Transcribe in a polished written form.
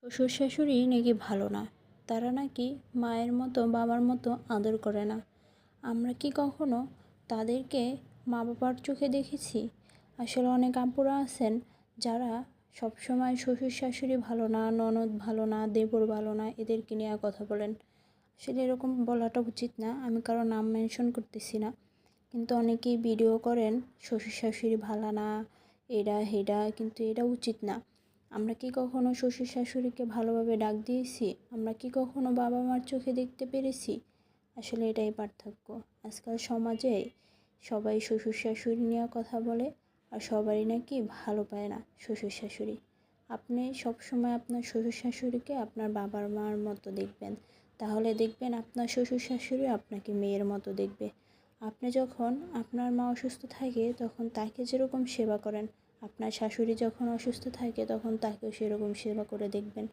শ্বশুর শাশুড়ি নাকি ভালো না, তারা নাকি মায়ের মতো বাবার মতো আদর করে না। আমরা কি কখনো তাদেরকে মা বাবার চোখে দেখেছি? আসলে অনেক আপুরা আছেন যারা সবসময় শ্বশুর শাশুড়ি ভালো না, ননদ ভালো না, দেবর ভালো না, এদেরকে নিয়ে কথা বলেন। আসলে এরকম বলাটা উচিত না, আমি কারো নাম মেনশন করতেছি না। কিন্তু অনেকেই ভিডিও করেন শ্বশুর শাশুড়ি ভালো না, এরা হেডা, কিন্তু এটা উচিত না। আমরা কি কখনো শ্বশুর শাশুড়িকে ভালোভাবে ডাক দিয়েছি? আমরা কি কখনো বাবা মার চোখে দেখতে পেরেছি? আসলে এটাই পার্থক্য। আজকাল সমাজে সবাই শ্বশুর শাশুড়ি নিয়ে কথা বলে, আর সবারই নাকি ভালো পায় না শ্বশুর শাশুড়ি। আপনি সবসময় আপনার শ্বশুর শাশুড়িকে আপনার বাবার মার মতো দেখবেন, তাহলে দেখবেন আপনার শ্বশুর শাশুড়ি আপনাকে মেয়ের মতো দেখবে। আপনি যখন আপনার মা অসুস্থ থাকে তখন তাকে যেরকম সেবা করেন, আপনার শাশুড়ি যখন অসুস্থ থাকে তখন তাকেও সেরকম সেবা করে দেখবেন।